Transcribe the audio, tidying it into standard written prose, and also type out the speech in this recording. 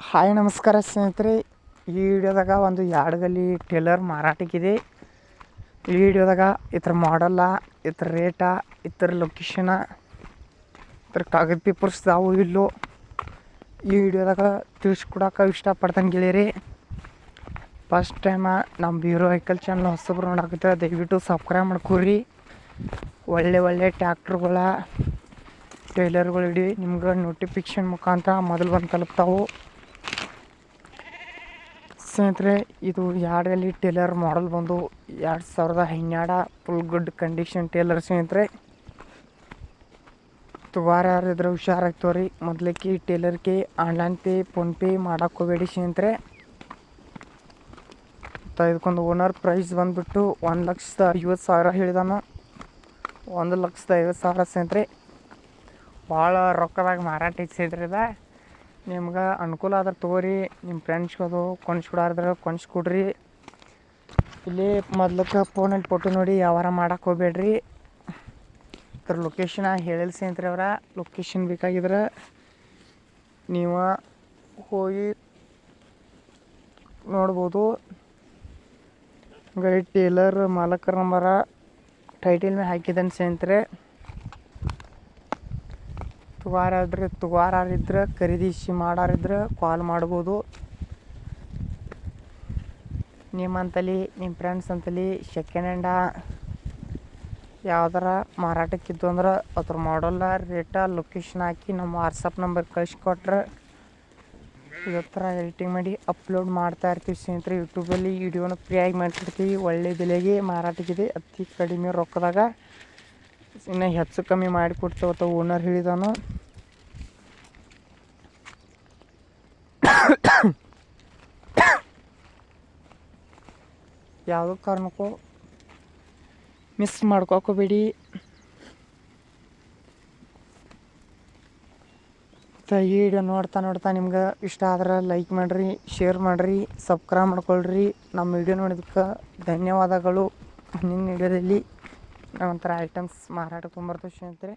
Hi ನಮಸ್ಕಾರ ಸ್ನೇಹಿತರೆ. ಈ ವಿಡಿಯೋದಾಗ ಒಂದು ಯಾಡಗಲ್ಲಿ ಟೇಲರ್ ಮಾರಾಟಕ್ಕಿದೆ. ಈ ವಿಡಿಯೋದಾಗ ಇದ್ರ ಮಾಡಲ್ಲ, ಇದ್ರ ರೇಟ, ಇದ್ರ ಲೊಕೇಶನ, ಇದ್ರ ಕಾಗದ ಪೇಪರ್ಸ್ ಅವು ಇಲ್ಲೋ ಈ ವಿಡಿಯೋದಾಗ ತಿಳಿಸ್ಕೊಡಕ್ಕೆ ಇಷ್ಟಪಡ್ತಾನೆ ಗೆಳೆಯರಿ. ಫಸ್ಟ್ ಟೈಮ ನಮ್ಮ ಬೀರೋ ವೆಹಿಕಲ್ ಚಾನಲ್ ಹೊಸಬ್ರು ನೋಡಾಕತ್ತರ, ದಯವಿಟ್ಟು ಸಬ್ಸ್ಕ್ರೈಬ್ ಮಾಡ್ಕೊರಿ. ಒಳ್ಳೆ ಟ್ಯಾಕ್ಟ್ರುಗಳ ಟೇಲರ್ಗಳು ಇಡಿ ನಿಮ್ಗೆ ನೋಟಿಫಿಕೇಶನ್ ಮುಖಾಂತರ ಮೊದಲು ಬಂದು ತಲುಪ್ತಾವು. ಸ್ನೇಹಿತರೆ, ಇದು ಯಾಡಗಲ್ಲಿ ಟೇಲರ್ ಮಾಡಲ್ ಬಂದು 2012 ಫುಲ್ ಗುಡ್ ಕಂಡೀಷನ್ ಟೇಲರ್ ಸ್ನೇಹಿತರೆ. ತುವಾರ ಯಾರಿದ್ರೆ ಹುಷಾರಾಗ್ತವ್ರಿ. ಮೊದಲಿಗೆ ಟೇಲರ್ಗೆ ಆನ್ಲೈನ್ ಪೇ, ಫೋನ್ಪೇ ಮಾಡಕ್ಕೆ ಹೋಗಬೇಡಿ ಸ್ನೇಹಿತರೆ. ಇದಕ್ಕೊಂದು ಓನರ್ ಪ್ರೈಸ್ ಬಂದುಬಿಟ್ಟು 1,50,000 ಹೇಳಿದಾನು. 1,50,000 ಸ್ನೇಹಿತರೆ. ಭಾಳ ರೊಕ್ಕದಾಗ ಮಾರಾಟ ಸ್ನೇಹಿತರೆ. ಇದೆ ನಿಮ್ಗೆ ಅನುಕೂಲ ಆದ್ರೆ ತೊಗೋರಿ. ನಿಮ್ಮ ಫ್ರೆಂಡ್ಸ್ಗದು ಕೊಂಡ್ಸ್ಕೊಡಾರ್ದ್ರೆ ಕೊಂಡ್ಸ್ಕೊಡ್ರಿ. ಇಲ್ಲಿ ಮೊದ್ಲಕ್ಕೆ ಫೋನಲ್ಲಿ ಫೋಟೋ ನೋಡಿ ವ್ಯವಹಾರ ಮಾಡಕ್ಕೆ ಹೋಗ್ಬೇಡ್ರಿ. ಇದ್ರ ಲೊಕೇಶನ್ ಹೇಳಿಲ್ಲ ಸ್ನೇಹಿತರೆ. ಅವರ ಲೊಕೇಶನ್ ಬೇಕಾಗಿದ್ರೆ ನೀವು ಹೋಗಿ ನೋಡ್ಬೋದು. ಗೈ ಟೇಲರ್ ಮಾಲಕರ ನಂಬರ ಟೈಟಲ್ ಮೇಲೆ ಹಾಕಿದ್ದಾನೆ ಸ್ನೇಹಿತರೆ. ತುವಾರಾರಿದ್ರೆ ಖರೀದಿಸಿ ಮಾಡಾರಿದ್ರೆ ಕಾಲ್ ಮಾಡ್ಬೋದು. ನಿಮ್ಮಂತಲಿ ನಿಮ್ಮ ಫ್ರೆಂಡ್ಸ್ ಅಂತಲಿ ಸೆಕೆಂಡ್ ಹ್ಯಾಂಡ ಯಾವ್ದಾರ ಮಾರಾಟಕ್ಕಿದ್ದು ಅಂದ್ರೆ ಅದ್ರ ಮಾಡಲ್ಲ, ರೇಟ, ಲೊಕೇಶನ್ ಹಾಕಿ ನಮ್ಮ ವಾಟ್ಸಪ್ ನಂಬರ್ ಕಳಿಸ್ಕೊಟ್ರೆ ಇದೇ ಥರ ಎಡಿಟಿಂಗ್ ಮಾಡಿ ಅಪ್ಲೋಡ್ ಮಾಡ್ತಾ ಇರ್ತೀವಿ ಸ್ನೇಹಿತರೆ. ಯೂಟ್ಯೂಬಲ್ಲಿ ವಿಡಿಯೋನ ಫ್ರೀಯಾಗಿ ಮಾಡಿರ್ತೀವಿ. ಒಳ್ಳೆ ಬೆಲೆಗೆ ಮಾರಾಟಕ್ಕಿದೆ, ಅತಿ ಕಡಿಮೆ ರೊಕ್ಕದಾಗ. ಇನ್ನು ಹೆಚ್ಚು ಕಮ್ಮಿ ಮಾಡಿಕೊಡ್ತೇವತ್ತ ಓನರ್ ಹೇಳಿದಾನು. ಯಾವುದೋ ಕಾರಣಕ್ಕೂ ಮಿಸ್ ಮಾಡ್ಕೋಬೇಡಿ. ಈ ವಿಡಿಯೋ ನೋಡ್ತಾ ನಿಮ್ಗೆ ಇಷ್ಟ ಆದ್ರೆ ಲೈಕ್ ಮಾಡಿರಿ, ಶೇರ್ ಮಾಡಿರಿ, ಸಬ್ಸ್ಕ್ರೈಬ್ ಮಾಡ್ಕೊಳ್ರಿ. ನಮ್ಮ ವಿಡಿಯೋ ನೋಡಿದಕ್ಕೆ ಧನ್ಯವಾದಗಳು. ಮುಂದಿನ ವಿಡಿಯೋದಲ್ಲಿ ಒಂಥರ ಐಟಮ್ಸ್ ಮಾರಾಟ ತೊಗೊಂಬರ್ತೀವಿ ಸ್ನೇಹಿತರೆ.